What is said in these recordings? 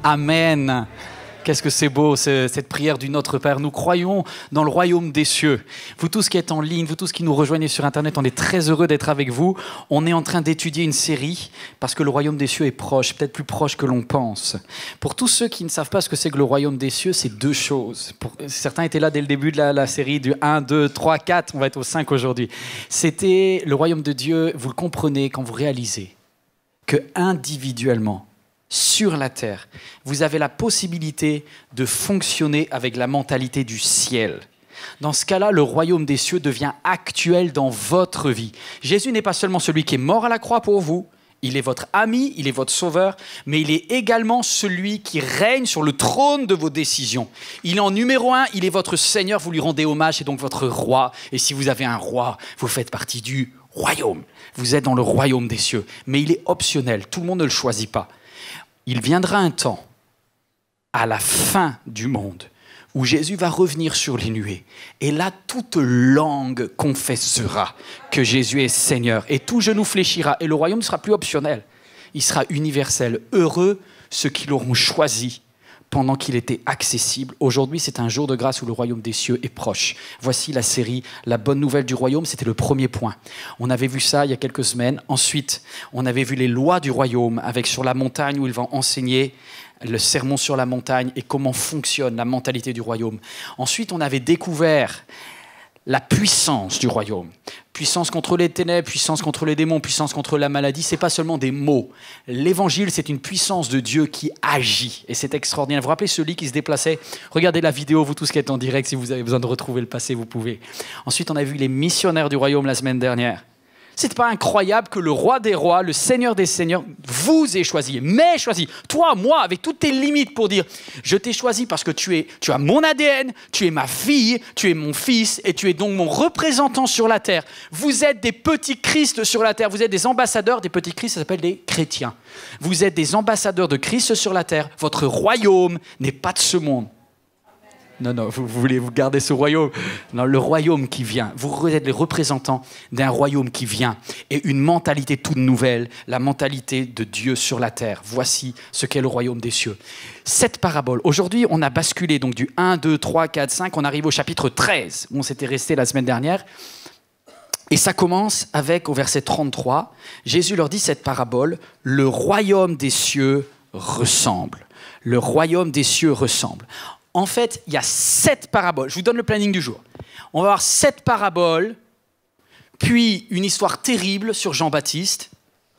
Amen. Qu'est-ce que c'est beau, cette prière du Notre Père. Nous croyons dans le royaume des cieux. Vous tous qui êtes en ligne, vous tous qui nous rejoignez sur Internet, on est très heureux d'être avec vous. On est en train d'étudier une série parce que le royaume des cieux est proche, peut-être plus proche que l'on pense. Pour tous ceux qui ne savent pas ce que c'est que le royaume des cieux, c'est deux choses. Certains étaient là dès le début de la série du 1, 2, 3, 4, on va être au 5 aujourd'hui. C'était le royaume de Dieu, vous le comprenez quand vous réalisez que individuellement, sur la terre, vous avez la possibilité de fonctionner avec la mentalité du ciel. Dans ce cas-là, le royaume des cieux devient actuel dans votre vie. Jésus n'est pas seulement celui qui est mort à la croix pour vous, il est votre ami, il est votre sauveur, mais il est également celui qui règne sur le trône de vos décisions. Il est en numéro 1, il est votre Seigneur, vous lui rendez hommage, c'est donc votre roi. Et si vous avez un roi, vous faites partie du royaume. Vous êtes dans le royaume des cieux, mais il est optionnel, tout le monde ne le choisit pas. Il viendra un temps, à la fin du monde, où Jésus va revenir sur les nuées. Et là, toute langue confessera que Jésus est Seigneur. Et tout genou fléchira. Et le royaume ne sera plus optionnel. Il sera universel. Heureux ceux qui l'auront choisi pendant qu'il était accessible. Aujourd'hui, c'est un jour de grâce où le royaume des cieux est proche. Voici la série « La bonne nouvelle du royaume », c'était le premier point. On avait vu ça il y a quelques semaines. Ensuite, on avait vu les lois du royaume avec sur la montagne où il va enseigner le sermon sur la montagne et comment fonctionne la mentalité du royaume. Ensuite, on avait découvert la puissance du royaume. Puissance contre les ténèbres, puissance contre les démons, puissance contre la maladie, ce n'est pas seulement des mots. L'évangile, c'est une puissance de Dieu qui agit. Et c'est extraordinaire. Vous vous rappelez ce lit qui se déplaçait? Regardez la vidéo, vous tous qui êtes en direct, si vous avez besoin de retrouver le passé, vous pouvez. Ensuite, on a vu les missionnaires du royaume la semaine dernière. C'est pas incroyable que le roi des rois, le seigneur des seigneurs, vous ait choisi, m'ait choisi, toi, moi, avec toutes tes limites pour dire « Je t'ai choisi parce que tu as mon ADN, tu es ma fille, tu es mon fils et tu es donc mon représentant sur la terre. Vous êtes des petits Christ sur la terre, vous êtes des ambassadeurs, des petits Christ, ça s'appelle des chrétiens. Vous êtes des ambassadeurs de Christ sur la terre. Votre royaume n'est pas de ce monde. » Non, vous voulez vous garder ce royaume. Non, le royaume qui vient. Vous êtes les représentants d'un royaume qui vient. Et une mentalité toute nouvelle, la mentalité de Dieu sur la terre. Voici ce qu'est le royaume des cieux. Cette parabole, aujourd'hui, on a basculé donc du 1, 2, 3, 4, 5. On arrive au chapitre 13, où on s'était resté la semaine dernière. Et ça commence avec, au verset 33, Jésus leur dit cette parabole, « Le royaume des cieux ressemble. » Le royaume des cieux ressemble. En fait, il y a 7 paraboles. Je vous donne le planning du jour. On va avoir 7 paraboles, puis une histoire terrible sur Jean-Baptiste,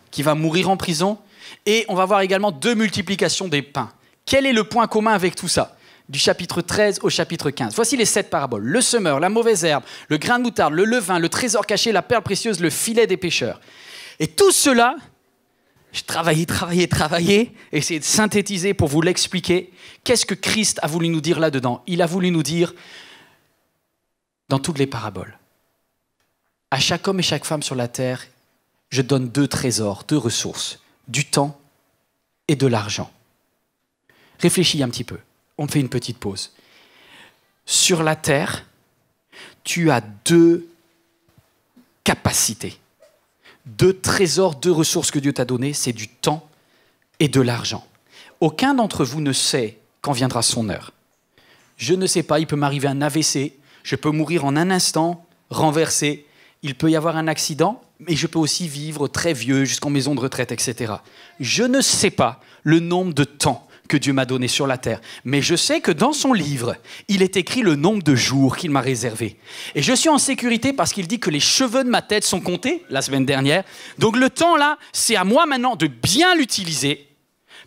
qui va mourir en prison, et on va voir également 2 multiplications des pains. Quel est le point commun avec tout ça? Du chapitre 13 au chapitre 15. Voici les 7 paraboles. Le semeur, la mauvaise herbe, le grain de moutarde, le levain, le trésor caché, la perle précieuse, le filet des pêcheurs. Et tout cela... J'ai travaillé, essayé de synthétiser pour vous l'expliquer. Qu'est-ce que Christ a voulu nous dire là-dedans? Il a voulu nous dire, dans toutes les paraboles, à chaque homme et chaque femme sur la terre, je donne 2 trésors, 2 ressources, du temps et de l'argent. Réfléchis un petit peu, on fait une petite pause. Sur la terre, tu as 2 capacités. 2 trésors, 2 ressources que Dieu t'a données, c'est du temps et de l'argent. Aucun d'entre vous ne sait quand viendra son heure. Je ne sais pas, il peut m'arriver un AVC, je peux mourir en un instant, renversé, il peut y avoir un accident, mais je peux aussi vivre très vieux jusqu'en maison de retraite, etc. Je ne sais pas le nombre de temps que Dieu m'a donné sur la terre. Mais je sais que dans son livre, il est écrit le nombre de jours qu'il m'a réservé. Et je suis en sécurité parce qu'il dit que les cheveux de ma tête sont comptés, la semaine dernière. Donc le temps là, c'est à moi maintenant de bien l'utiliser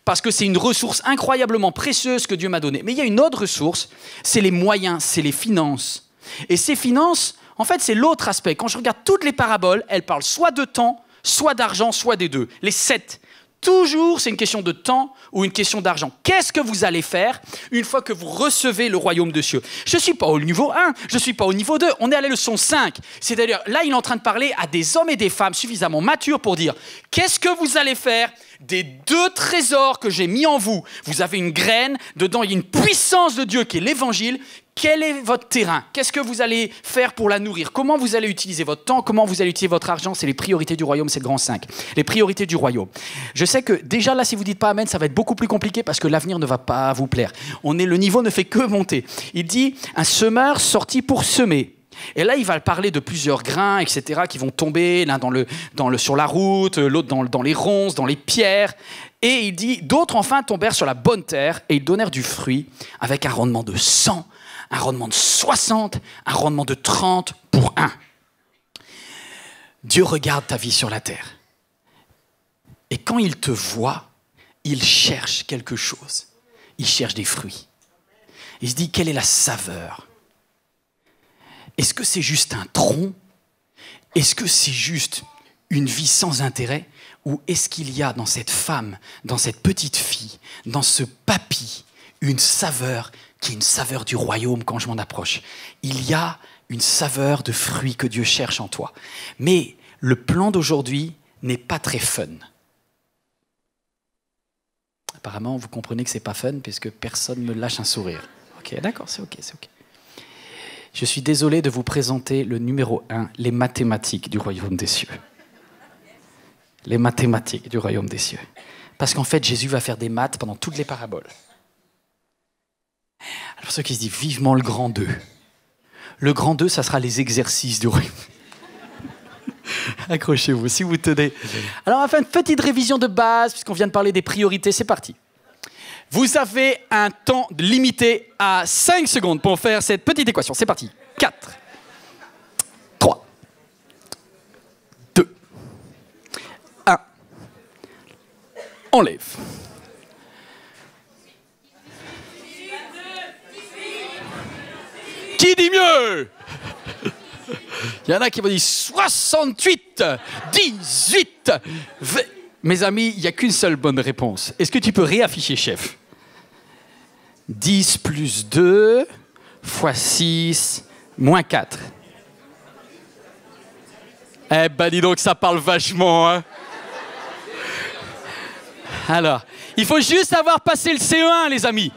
parce que c'est une ressource incroyablement précieuse que Dieu m'a donnée. Mais il y a une autre ressource, c'est les moyens, c'est les finances. Et ces finances, en fait, c'est l'autre aspect. Quand je regarde toutes les paraboles, elles parlent soit de temps, soit d'argent, soit des 2. Les 7. Toujours, c'est une question de temps ou une question d'argent. Qu'est-ce que vous allez faire une fois que vous recevez le royaume des cieux? Je ne suis pas au niveau 1, je ne suis pas au niveau 2. On est à la leçon 5. C'est-à-dire, là, il est en train de parler à des hommes et des femmes suffisamment matures pour dire « Qu'est-ce que vous allez faire des 2 trésors que j'ai mis en vous? Vous avez une graine, dedans il y a une puissance de Dieu qui est l'évangile. quel est votre terrain? Qu'est-ce que vous allez faire pour la nourrir? Comment vous allez utiliser votre temps? Comment vous allez utiliser votre argent? C'est les priorités du royaume, c'est le grand 5. Les priorités du royaume. Je sais que déjà là, si vous ne dites pas amen, ça va être beaucoup plus compliqué parce que l'avenir ne va pas vous plaire. Le niveau ne fait que monter. Il dit, un semeur sorti pour semer. Et là, il va parler de plusieurs grains, etc., qui vont tomber, l'un sur la route, l'autre dans les ronces, dans les pierres. Et il dit, d'autres enfin tombèrent sur la bonne terre et ils donnèrent du fruit avec un rendement de 100, un rendement de 60, un rendement de 30 pour 1. Dieu regarde ta vie sur la terre. Et quand il te voit, il cherche quelque chose. Il cherche des fruits. Il se dit, quelle est la saveur? Est-ce que c'est juste un tronc? Est-ce que c'est juste une vie sans intérêt? Ou est-ce qu'il y a dans cette femme, dans cette petite fille, dans ce papy, une saveur qui est une saveur du royaume quand je m'en approche? Il y a une saveur de fruits que Dieu cherche en toi. Mais le plan d'aujourd'hui n'est pas très fun. Apparemment, vous comprenez que ce n'est pas fun puisque personne ne me lâche un sourire. Ok, d'accord, c'est ok, c'est ok. Je suis désolé de vous présenter le numéro 1, les mathématiques du royaume des cieux. Les mathématiques du royaume des cieux. Parce qu'en fait, Jésus va faire des maths pendant toutes les paraboles. Alors ceux qui se disent vivement le grand 2. Le grand 2, ça sera les exercices du royaume. Accrochez-vous, si vous tenez. Alors on va faire une petite révision de base, puisqu'on vient de parler des priorités, c'est parti. Vous avez un temps limité à 5 secondes pour faire cette petite équation. C'est parti. 4, 3, 2, 1. Enlève. Qui dit mieux? Il y en a qui vont dire 68, 18, 20. Mes amis, il n'y a qu'une seule bonne réponse. Est-ce que tu peux réafficher, chef? 10 plus 2 fois 6 moins 4. Eh ben dis donc, ça parle vachement, hein? Alors, il faut juste avoir passé le CE1, les amis.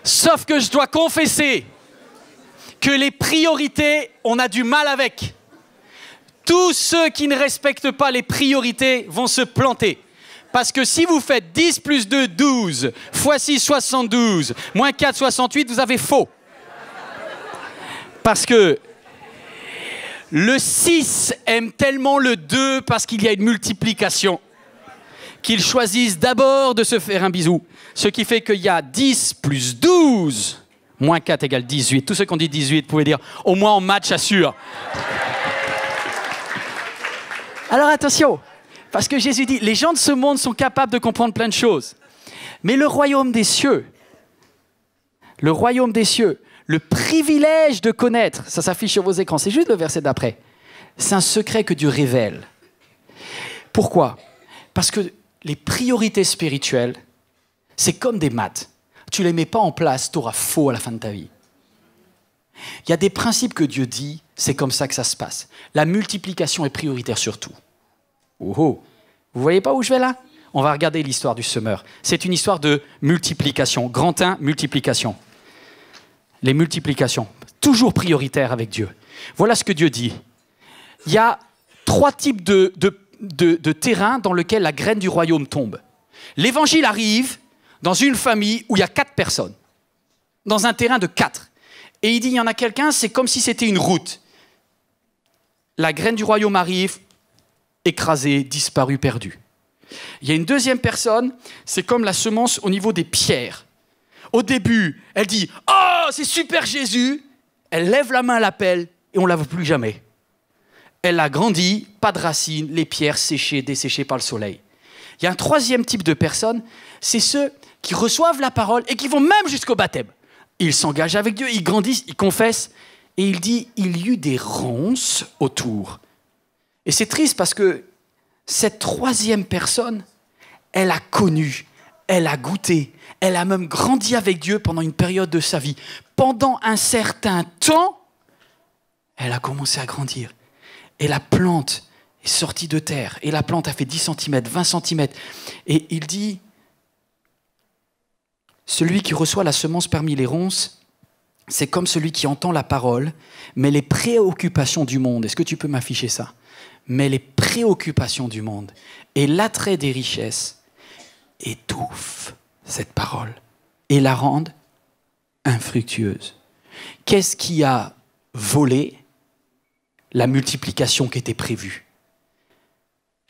Sauf que je dois confesser que les priorités, on a du mal avec. Tous ceux qui ne respectent pas les priorités vont se planter. Parce que si vous faites 10 plus 2, 12, fois 6, 72, moins 4, 68, vous avez faux. Parce que le 6 aime tellement le 2 parce qu'il y a une multiplication qu'ils choisissent d'abord de se faire un bisou. Ce qui fait qu'il y a 10 plus 12, moins 4 égale 18. Tous ceux qui ont dit 18, vous pouvez dire au moins en match assure. Alors attention, parce que Jésus dit, les gens de ce monde sont capables de comprendre plein de choses. Mais le royaume des cieux, le privilège de connaître, ça s'affiche sur vos écrans, c'est juste le verset d'après. C'est un secret que Dieu révèle. Pourquoi? Parce que les priorités spirituelles, c'est comme des maths. Tu ne les mets pas en place, tu auras faux à la fin de ta vie. Il y a des principes que Dieu dit, c'est comme ça que ça se passe. La multiplication est prioritaire sur tout. Oh oh. Vous voyez pas où je vais là? On va regarder l'histoire du semeur. C'est une histoire de multiplication. Grand 1, multiplication. Les multiplications, toujours prioritaires avec Dieu. Voilà ce que Dieu dit. Il y a 3 types de terrains dans lesquels la graine du royaume tombe. L'évangile arrive dans une famille où il y a 4 personnes. Dans un terrain de 4. Et il dit, il y en a quelqu'un, c'est comme si c'était une route. La graine du royaume arrive, écrasée, disparue, perdue. Il y a une deuxième personne, c'est comme la semence au niveau des pierres. Au début, elle dit « Oh, c'est super Jésus !» Elle lève la main à l'appel et on ne la voit plus jamais. Elle a grandi, pas de racines, les pierres séchées, desséchées par le soleil. Il y a un troisième type de personnes, c'est ceux qui reçoivent la parole et qui vont même jusqu'au baptême. Ils s'engagent avec Dieu, ils grandissent, ils confessent. Et il dit, il y eut des ronces autour. Et c'est triste parce que cette troisième personne, elle a connu, elle a goûté, elle a même grandi avec Dieu pendant une période de sa vie. Pendant un certain temps, elle a commencé à grandir. Et la plante est sortie de terre. Et la plante a fait 10 cm, 20 cm. Et il dit, Celui qui reçoit la semence parmi les ronces, c'est comme celui qui entend la parole, mais les préoccupations du monde, est-ce que tu peux m'afficher ça? Mais les préoccupations du monde et l'attrait des richesses étouffent cette parole et la rendent infructueuse. Qu'est-ce qui a volé la multiplication qui était prévue?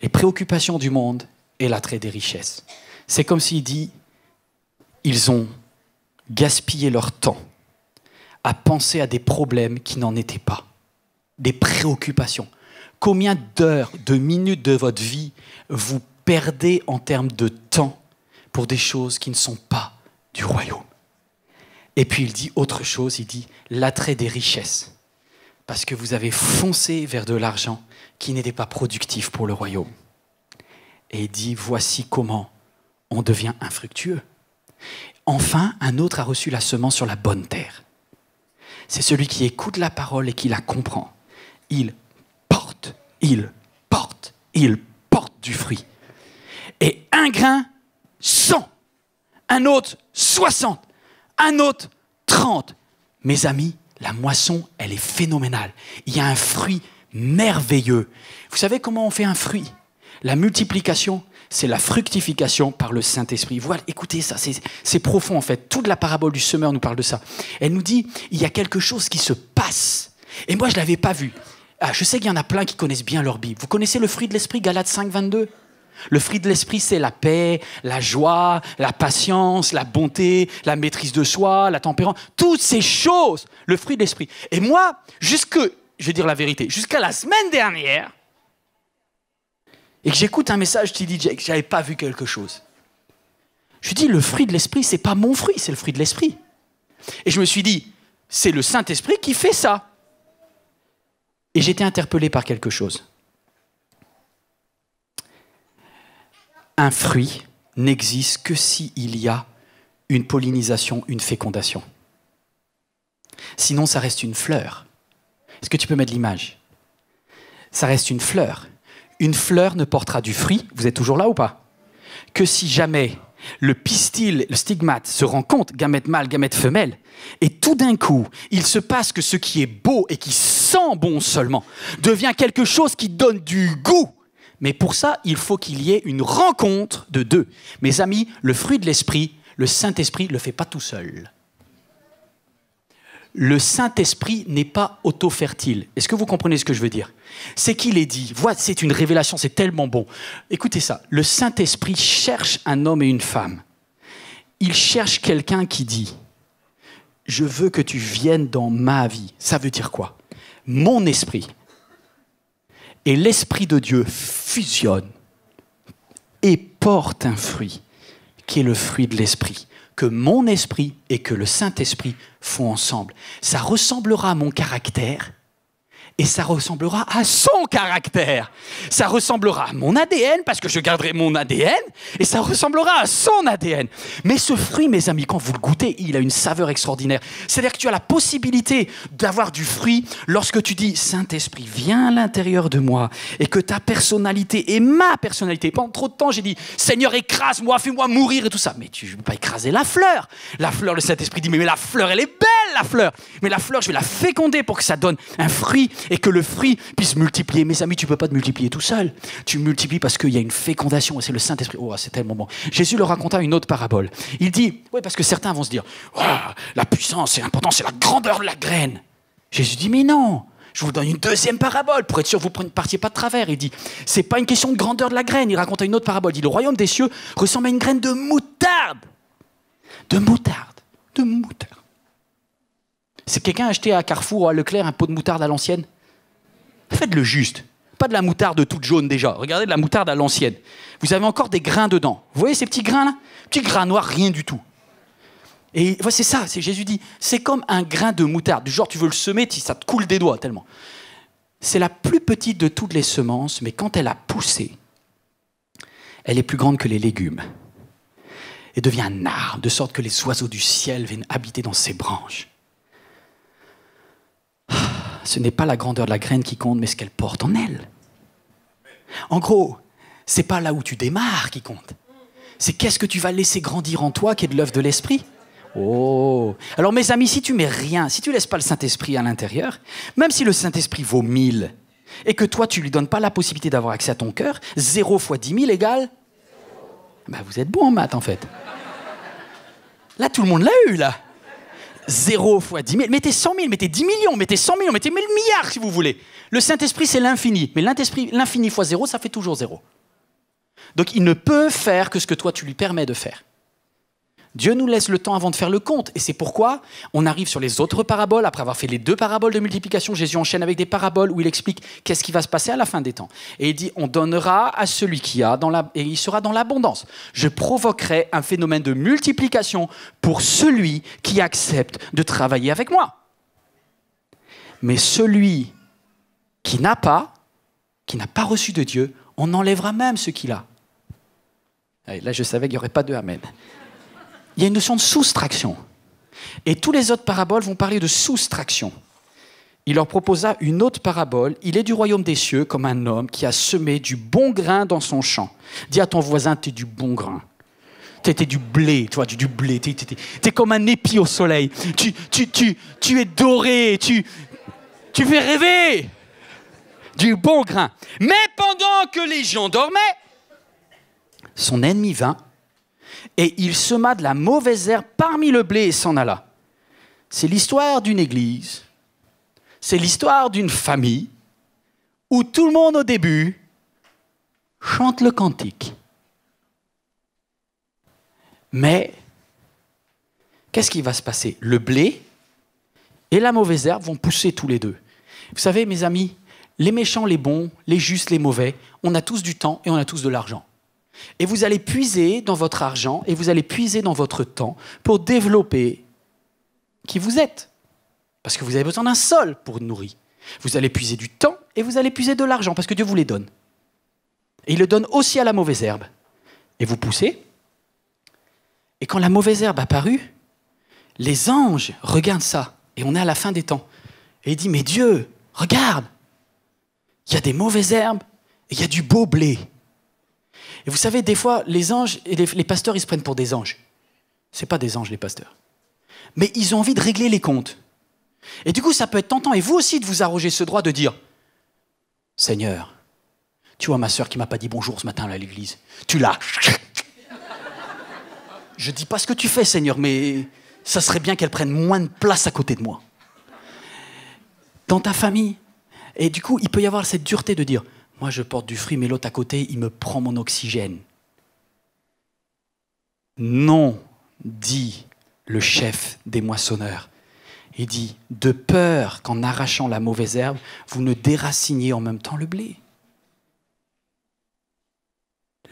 Les préoccupations du monde et l'attrait des richesses. C'est comme s'il dit, ils ont gaspillé leur temps à penser à des problèmes qui n'en étaient pas, des préoccupations. Combien d'heures, de minutes de votre vie vous perdez en termes de temps pour des choses qui ne sont pas du royaume? Et puis il dit autre chose, il dit l'attrait des richesses. Parce que vous avez foncé vers de l'argent qui n'était pas productif pour le royaume. Et il dit, voici comment on devient infructueux. Enfin, un autre a reçu la semence sur la bonne terre. C'est celui qui écoute la parole et qui la comprend. Il porte du fruit. Et un grain, 100. Un autre, 60. Un autre, 30. Mes amis, la moisson, elle est phénoménale. Il y a un fruit merveilleux. Vous savez comment on fait un fruit? La multiplication, c'est la fructification par le Saint-Esprit. Voilà, écoutez ça, c'est profond en fait. Toute la parabole du semeur nous parle de ça. Elle nous dit, il y a quelque chose qui se passe. Et moi, je ne l'avais pas vu. Ah, je sais qu'il y en a plein qui connaissent bien leur Bible. Vous connaissez le fruit de l'Esprit, Galates 5, 22? Le fruit de l'Esprit, c'est la paix, la joie, la patience, la bonté, la maîtrise de soi, la tempérance. Toutes ces choses, le fruit de l'Esprit. Et moi, je vais dire la vérité, jusqu'à la semaine dernière, et que j'écoute un message TD Jakes, je n'avais pas vu quelque chose. Je dis, le fruit de l'Esprit, ce n'est pas mon fruit, c'est le fruit de l'Esprit. Et je me suis dit, c'est le Saint-Esprit qui fait ça. Et j'étais interpellé par quelque chose. Un fruit n'existe que s'il y a une pollinisation, une fécondation. Sinon, ça reste une fleur. Est-ce que tu peux mettre l'image? Ça reste une fleur. Une fleur ne portera du fruit, vous êtes toujours là ou pas? Que si jamais le pistil, le stigmate se rencontrent, gamète mâle, gamète femelle, et tout d'un coup, il se passe que ce qui est beau et qui sent bon seulement devient quelque chose qui donne du goût. Mais pour ça, il faut qu'il y ait une rencontre de deux. Mes amis, le fruit de l'Esprit, le Saint-Esprit ne le fait pas tout seul. Le Saint-Esprit n'est pas auto-fertile. Est-ce que vous comprenez ce que je veux dire? C'est qu'il est dit, voilà, c'est une révélation, c'est tellement bon. Écoutez ça, le Saint-Esprit cherche un homme et une femme. Il cherche quelqu'un qui dit, je veux que tu viennes dans ma vie. Ça veut dire quoi? Mon esprit et l'Esprit de Dieu fusionnent et portent un fruit qui est le fruit de l'Esprit, que mon esprit et que le Saint-Esprit font ensemble. Ça ressemblera à mon caractère et ça ressemblera à son caractère. Ça ressemblera à mon ADN parce que je garderai mon ADN et ça ressemblera à son ADN. Mais ce fruit, mes amis, quand vous le goûtez, il a une saveur extraordinaire. C'est-à-dire que tu as la possibilité d'avoir du fruit lorsque tu dis « Saint-Esprit, viens à l'intérieur de moi » et que ta personnalité est ma personnalité. Pendant trop de temps, j'ai dit « Seigneur, écrase-moi, fais-moi mourir » et tout ça. Mais tu ne veux pas écraser la fleur. La fleur, le Saint-Esprit dit « Mais la fleur, elle est belle, la fleur !» Mais la fleur, je vais la féconder pour que ça donne un fruit et que le fruit puisse multiplier. Mes amis, tu ne peux pas te multiplier tout seul. Tu multiplies parce qu'il y a une fécondation et c'est le Saint-Esprit. Oh, c'est tellement bon. Jésus leur raconta une autre parabole. Il dit, oui, parce que certains vont se dire, oh, la puissance, c'est important, c'est la grandeur de la graine. Jésus dit, mais non, je vous donne une deuxième parabole pour être sûr que vous ne partiez pas de travers. Il dit, c'est pas une question de grandeur de la graine. Il raconta une autre parabole. Il dit, le royaume des cieux ressemble à une graine de moutarde. De moutarde. De moutarde. C'est quelqu'un a acheté à Carrefour ou à Leclerc un pot de moutarde à l'ancienne? Faites-le juste. Pas de la moutarde toute jaune déjà. Regardez de la moutarde à l'ancienne. Vous avez encore des grains dedans. Vous voyez ces petits grains là? Petits grains noirs, rien du tout. Et voilà, c'est ça. Jésus dit, c'est comme un grain de moutarde. Du genre, tu veux le semer, ça te coule des doigts tellement. C'est la plus petite de toutes les semences, mais quand elle a poussé, elle est plus grande que les légumes. Et devient un arbre, de sorte que les oiseaux du ciel viennent habiter dans ses branches. Ce n'est pas la grandeur de la graine qui compte, mais ce qu'elle porte en elle. En gros, ce n'est pas là où tu démarres qui compte. C'est qu'est-ce que tu vas laisser grandir en toi qui est de l'œuvre de l'Esprit. Oh. Alors mes amis, si tu mets rien, si tu laisses pas le Saint-Esprit à l'intérieur, même si le Saint-Esprit vaut 1000 et que toi tu lui donnes pas la possibilité d'avoir accès à ton cœur, 0 fois 10 000 égale... Ben, vous êtes bon en maths en fait. Là tout le monde l'a eu là. 0 fois 10 000, mettez 100 000, mettez 10 millions, mettez 100 millions, mettez 1000 milliards si vous voulez. Le Saint-Esprit c'est l'infini, mais l'infini fois 0 ça fait toujours 0. Donc il ne peut faire que ce que toi tu lui permets de faire. Dieu nous laisse le temps avant de faire le compte. Et c'est pourquoi on arrive sur les autres paraboles. Après avoir fait les 2 paraboles de multiplication, Jésus enchaîne avec des paraboles où il explique qu'est-ce qui va se passer à la fin des temps. Et il dit, on donnera à celui qui a, et il sera dans l'abondance. Je provoquerai un phénomène de multiplication pour celui qui accepte de travailler avec moi. Mais celui qui n'a pas reçu de Dieu, on enlèvera même ce qu'il a. Et là, je savais qu'il n'y aurait pas de amen. Il y a une notion de soustraction. Et tous les autres paraboles vont parler de soustraction. Il leur proposa une autre parabole. Il est du royaume des cieux comme un homme qui a semé du bon grain dans son champ. Dis à ton voisin, t'es du bon grain. T'es du blé, tu vois, du blé. T'es comme un épi au soleil. Tu es doré, tu fais rêver. Du bon grain. Mais pendant que les gens dormaient, son ennemi vint et il sema de la mauvaise herbe parmi le blé et s'en alla. C'est l'histoire d'une église, c'est l'histoire d'une famille où tout le monde au début chante le cantique. Mais qu'est-ce qui va se passer? Le blé et la mauvaise herbe vont pousser tous les deux. Vous savez, mes amis, les méchants, les bons, les justes, les mauvais, on a tous du temps et on a tous de l'argent. Et vous allez puiser dans votre argent et vous allez puiser dans votre temps pour développer qui vous êtes. Parce que vous avez besoin d'un sol pour nourrir. Vous allez puiser du temps et vous allez puiser de l'argent parce que Dieu vous les donne. Et il le donne aussi à la mauvaise herbe. Et vous poussez. Et quand la mauvaise herbe apparut, les anges regardent ça. Et on est à la fin des temps. Et il dit, mais Dieu, regarde, il y a des mauvaises herbes et il y a du beau blé. Et vous savez, des fois, les anges et les pasteurs, ils se prennent pour des anges. Ce n'est pas des anges, les pasteurs. Mais ils ont envie de régler les comptes. Et du coup, ça peut être tentant. Et vous aussi, de vous arroger ce droit de dire, Seigneur, tu vois ma sœur qui ne m'a pas dit bonjour ce matin là, à l'église. Tu l'as. Je ne dis pas ce que tu fais, Seigneur, mais ça serait bien qu'elle prenne moins de place à côté de moi. Dans ta famille. Et du coup, il peut y avoir cette dureté de dire, moi, je porte du fruit, mais l'autre à côté, il me prend mon oxygène. Non, dit le chef des moissonneurs. Il dit, de peur qu'en arrachant la mauvaise herbe, vous ne déraciniez en même temps le blé.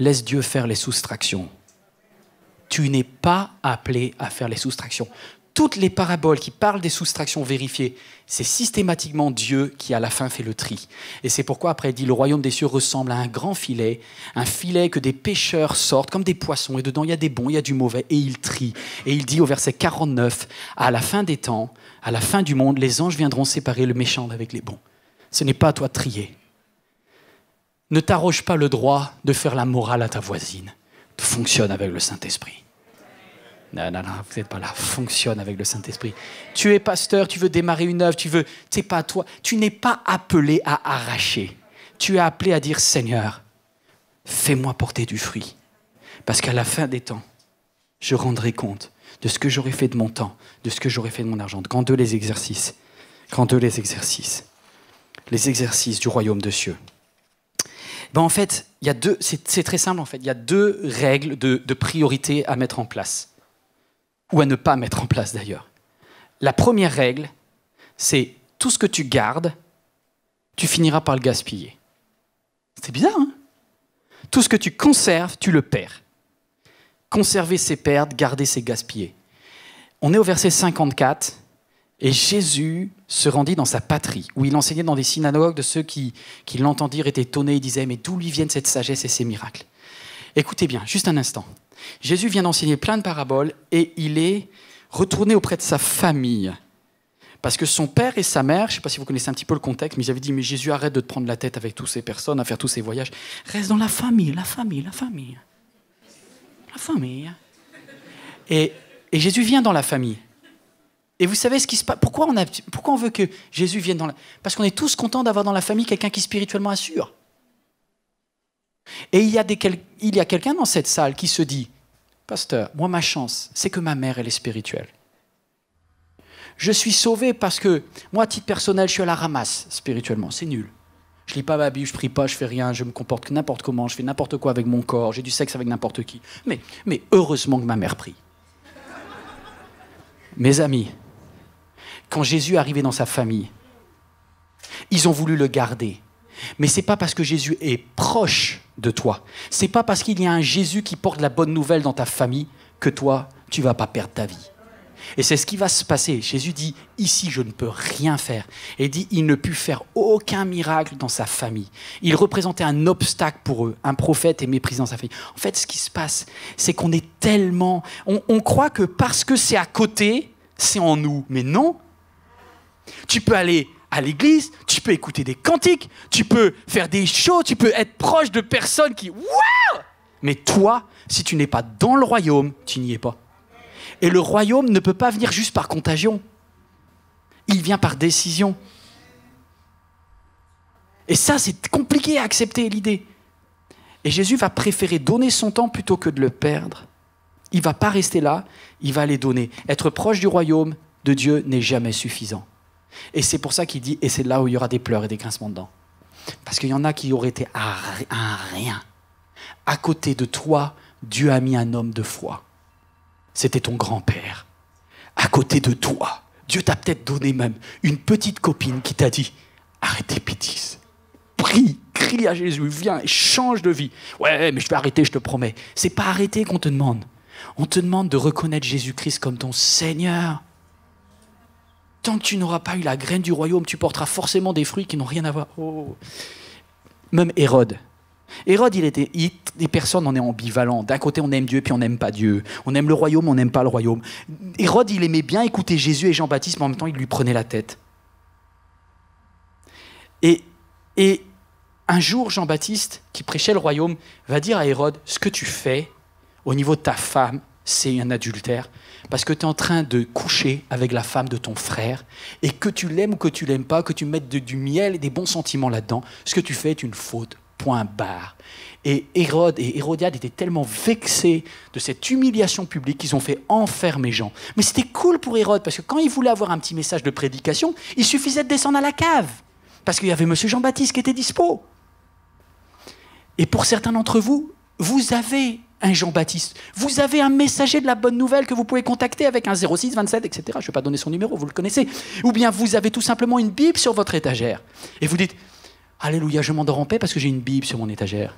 Laisse Dieu faire les soustractions. Tu n'es pas appelé à faire les soustractions. Toutes les paraboles qui parlent des soustractions vérifiées, c'est systématiquement Dieu qui, à la fin, fait le tri. Et c'est pourquoi, après, il dit, le royaume des cieux ressemble à un grand filet, un filet que des pêcheurs sortent comme des poissons, et dedans, il y a des bons, il y a du mauvais, et il trie. Et il dit au verset 49, à la fin des temps, à la fin du monde, les anges viendront séparer le méchant avec les bons. Ce n'est pas à toi de trier. Ne t'arroge pas le droit de faire la morale à ta voisine. Fonctionne avec le Saint-Esprit. Non, vous n'êtes pas là. Fonctionne avec le Saint-Esprit. Tu es pasteur, tu veux démarrer une œuvre, c'est pas toi. Tu n'es pas appelé à arracher. Tu es appelé à dire, Seigneur, fais-moi porter du fruit. Parce qu'à la fin des temps, je rendrai compte de ce que j'aurais fait de mon temps, de ce que j'aurais fait de mon argent. Grand 2, les exercices. Grand 2, les exercices. Les exercices du royaume de cieux. Ben en fait, il y a c'est très simple en fait. Il y a 2 règles de priorité à mettre en place. Ou à ne pas mettre en place d'ailleurs. La première règle, c'est tout ce que tu gardes, tu finiras par le gaspiller. C'est bizarre, hein? Tout ce que tu conserves, tu le perds. Conserver, c'est perdre, garder, c'est gaspiller. On est au verset 54, et Jésus se rendit dans sa patrie, où il enseignait dans des synagogues de ceux qui l'entendirent étaient étonnés et disaient « Mais d'où lui viennent cette sagesse et ces miracles ?» Écoutez bien, juste un instant. Jésus vient d'enseigner plein de paraboles et il est retourné auprès de sa famille. Parce que son père et sa mère, je ne sais pas si vous connaissez un petit peu le contexte, mais ils avaient dit « Mais Jésus, arrête de te prendre la tête avec toutes ces personnes, à faire tous ces voyages. Reste dans la famille, la famille, la famille. » La famille. Et Jésus vient dans la famille. Et vous savez ce qui se passe? Pourquoi on veut que Jésus vienne dans la... Parce qu'on est tous contents d'avoir dans la famille quelqu'un qui spirituellement assure. Et il y a quelqu'un dans cette salle qui se dit, pasteur, moi ma chance, c'est que ma mère, elle est spirituelle. Je suis sauvé parce que moi, à titre personnel, je suis à la ramasse spirituellement. C'est nul. Je lis pas ma Bible, je prie pas, je fais rien, je me comporte n'importe comment, je fais n'importe quoi avec mon corps, j'ai du sexe avec n'importe qui. Mais heureusement que ma mère prie. Mes amis, quand Jésus est arrivé dans sa famille, ils ont voulu le garder. Mais ce n'est pas parce que Jésus est proche de toi, ce n'est pas parce qu'il y a un Jésus qui porte la bonne nouvelle dans ta famille que toi, tu ne vas pas perdre ta vie. Et c'est ce qui va se passer. Jésus dit, ici, je ne peux rien faire. Et il dit, il ne put faire aucun miracle dans sa famille. Il représentait un obstacle pour eux. Un prophète est méprisé dans sa famille. En fait, ce qui se passe, c'est qu'on est tellement... On croit que parce que c'est à côté, c'est en nous. Mais non. Tu peux aller à l'église, tu peux écouter des cantiques, tu peux faire des shows, tu peux être proche de personnes qui... Waouh! Mais toi, si tu n'es pas dans le royaume, tu n'y es pas. Et le royaume ne peut pas venir juste par contagion. Il vient par décision. Et ça, c'est compliqué à accepter, l'idée. Et Jésus va préférer donner son temps plutôt que de le perdre. Il ne va pas rester là, il va les donner. Être proche du royaume de Dieu n'est jamais suffisant. Et c'est pour ça qu'il dit, et c'est là où il y aura des pleurs et des grincements de dents. Parce qu'il y en a qui auraient été à rien. À côté de toi, Dieu a mis un homme de foi. C'était ton grand-père. À côté de toi, Dieu t'a peut-être donné même une petite copine qui t'a dit « Arrête tes bêtises. Prie, crie à Jésus, viens et change de vie. » Ouais, mais je vais arrêter, je te promets. C'est pas arrêter qu'on te demande. On te demande de reconnaître Jésus-Christ comme ton Seigneur. Tant que tu n'auras pas eu la graine du royaume, tu porteras forcément des fruits qui n'ont rien à voir. Oh. Même Hérode. Hérode, les personnes, on est ambivalent. D'un côté, on aime Dieu, puis on n'aime pas Dieu. On aime le royaume, on n'aime pas le royaume. Hérode, il aimait bien écouter Jésus et Jean-Baptiste, mais en même temps, il lui prenait la tête. Et un jour, Jean-Baptiste, qui prêchait le royaume, va dire à Hérode, ce que tu fais au niveau de ta femme, c'est un adultère, parce que tu es en train de coucher avec la femme de ton frère, et que tu l'aimes ou que tu l'aimes pas, que tu mettes du miel et des bons sentiments là-dedans, ce que tu fais est une faute. Point barre. Et Hérode et Hérodiade étaient tellement vexés de cette humiliation publique qu'ils ont fait enfermer Jean. Mais c'était cool pour Hérode, parce que quand il voulait avoir un petit message de prédication, il suffisait de descendre à la cave, parce qu'il y avait monsieur Jean-Baptiste qui était dispo. Et pour certains d'entre vous, vous avez un Jean-Baptiste, vous avez un messager de la bonne nouvelle que vous pouvez contacter avec un 06 27, etc. Je ne vais pas donner son numéro, vous le connaissez. Ou bien vous avez tout simplement une Bible sur votre étagère. Et vous dites, alléluia, je m'endors en paix parce que j'ai une Bible sur mon étagère.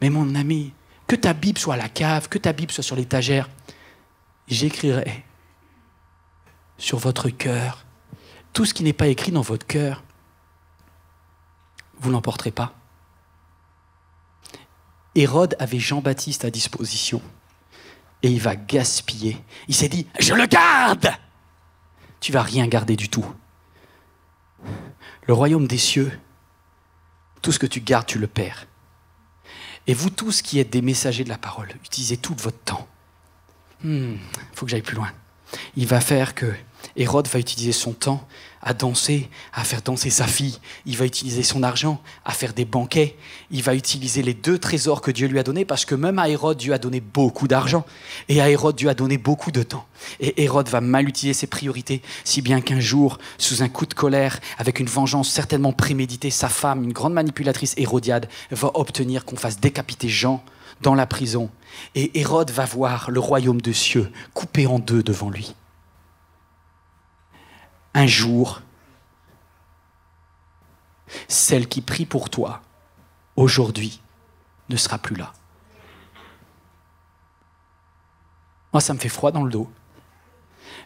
Mais mon ami, que ta Bible soit à la cave, que ta Bible soit sur l'étagère, j'écrirai sur votre cœur tout ce qui n'est pas écrit dans votre cœur. Vous ne l'emporterez pas. Hérode avait Jean-Baptiste à disposition et il va gaspiller. Il s'est dit, je le garde. Tu vas rien garder du tout. Le royaume des cieux, tout ce que tu gardes, tu le perds. Et vous tous qui êtes des messagers de la parole, utilisez tout votre temps. Faut que j'aille plus loin. Il va faire que Hérode va utiliser son temps à danser, à faire danser sa fille. Il va utiliser son argent à faire des banquets. Il va utiliser les 2 trésors que Dieu lui a donnés, parce que même à Hérode, Dieu a donné beaucoup d'argent. Et à Hérode, Dieu a donné beaucoup de temps. Et Hérode va mal utiliser ses priorités, si bien qu'un jour, sous un coup de colère, avec une vengeance certainement préméditée, sa femme, une grande manipulatrice, Hérodiade, va obtenir qu'on fasse décapiter Jean dans la prison. Et Hérode va voir le royaume des cieux coupé en 2 devant lui. Un jour, celle qui prie pour toi, aujourd'hui, ne sera plus là. Moi, ça me fait froid dans le dos.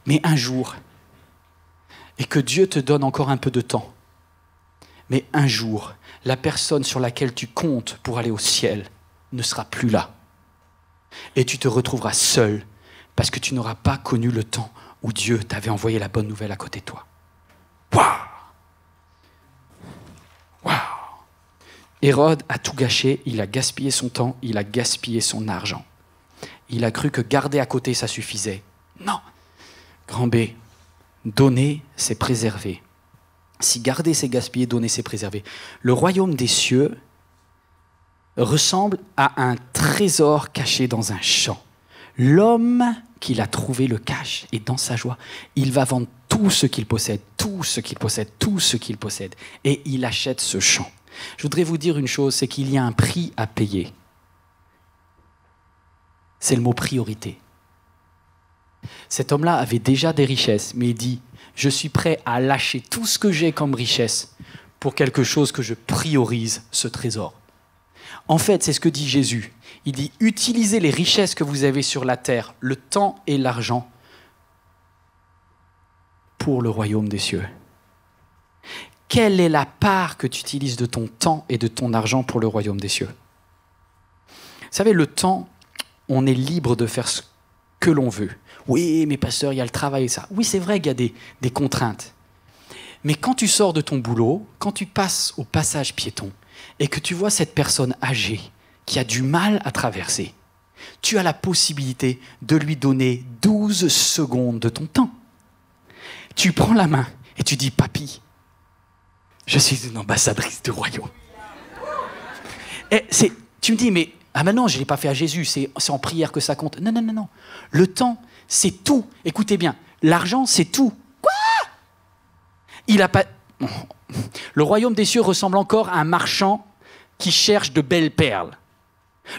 Mais un jour, et que Dieu te donne encore un peu de temps, mais un jour, la personne sur laquelle tu comptes pour aller au ciel ne sera plus là. Et tu te retrouveras seul, parce que tu n'auras pas connu le temps où Dieu t'avait envoyé la bonne nouvelle à côté de toi. Waouh! Waouh! Hérode a tout gâché, il a gaspillé son temps, il a gaspillé son argent. Il a cru que garder à côté, ça suffisait. Non. Grand B, donner, c'est préserver. Si garder, c'est gaspiller, donner, c'est préserver. Le royaume des cieux ressemble à un trésor caché dans un champ. L'homme qui l'a trouvé le cache, et dans sa joie, il va vendre tout ce qu'il possède, tout ce qu'il possède, tout ce qu'il possède, et il achète ce champ. Je voudrais vous dire une chose, c'est qu'il y a un prix à payer. C'est le mot priorité. Cet homme-là avait déjà des richesses, mais il dit, je suis prêt à lâcher tout ce que j'ai comme richesse pour quelque chose que je priorise, ce trésor. En fait, c'est ce que dit Jésus. Il dit, utilisez les richesses que vous avez sur la terre, le temps et l'argent, pour le royaume des cieux. Quelle est la part que tu utilises de ton temps et de ton argent pour le royaume des cieux? Vous savez, le temps, on est libre de faire ce que l'on veut. Oui, mais pasteur, il y a le travail et ça. Oui, c'est vrai qu'il y a des contraintes. Mais quand tu sors de ton boulot, quand tu passes au passage piéton et que tu vois cette personne âgée qui a du mal à traverser, tu as la possibilité de lui donner 12 secondes de ton temps. Tu prends la main et tu dis, papy, je suis une ambassadrice du royaume. Et tu me dis, mais maintenant, je ne l'ai pas fait à Jésus, c'est en prière que ça compte. Non, non, non, non. Le temps, c'est tout. Écoutez bien, l'argent, c'est tout. Quoi? Il a pas... Le royaume des cieux ressemble encore à un marchand qui cherche de belles perles.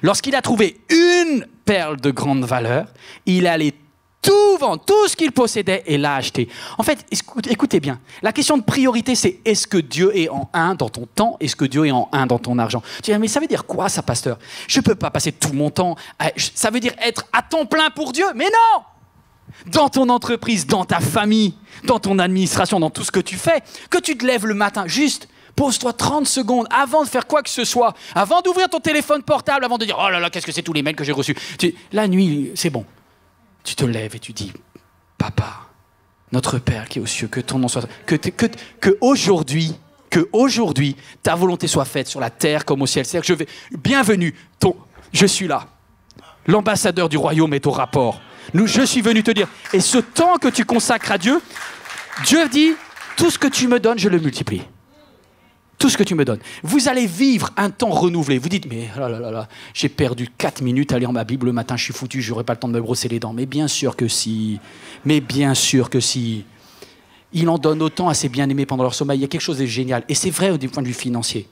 Lorsqu'il a trouvé une perle de grande valeur, il allait tout vendre, tout ce qu'il possédait et l'a acheté. En fait, écoutez bien, la question de priorité, c'est est-ce que Dieu est en un dans ton temps? Est-ce que Dieu est en un dans ton argent? Tu dis, mais ça veut dire quoi ça, pasteur? Je ne peux pas passer tout mon temps, ça veut dire être à temps plein pour Dieu? Mais non! Dans ton entreprise, dans ta famille, dans ton administration, dans tout ce que tu fais, que tu te lèves le matin, juste pose-toi 30 secondes avant de faire quoi que ce soit, avant d'ouvrir ton téléphone portable, avant de dire « Oh là là, qu'est-ce que c'est tous les mails que j'ai reçus ?» La nuit, c'est bon. Tu te lèves et tu dis « Papa, notre Père qui est aux cieux, que ton nom soit... Que aujourd'hui, ta volonté soit faite sur la terre comme au ciel. » C'est-à-dire que bienvenue, je suis là. L'ambassadeur du royaume est au rapport. Je suis venu te dire. Et ce temps que tu consacres à Dieu, Dieu dit « Tout ce que tu me donnes, je le multiplie. » Tout ce que tu me donnes. Vous allez vivre un temps renouvelé. Vous dites, mais j'ai perdu 4 minutes à lire ma Bible le matin, je suis foutu, je n'aurai pas le temps de me brosser les dents. Mais bien sûr que si. Mais bien sûr que si. Il en donne autant à ses bien-aimés pendant leur sommeil. Il y a quelque chose de génial. Et c'est vrai du point de vue financier.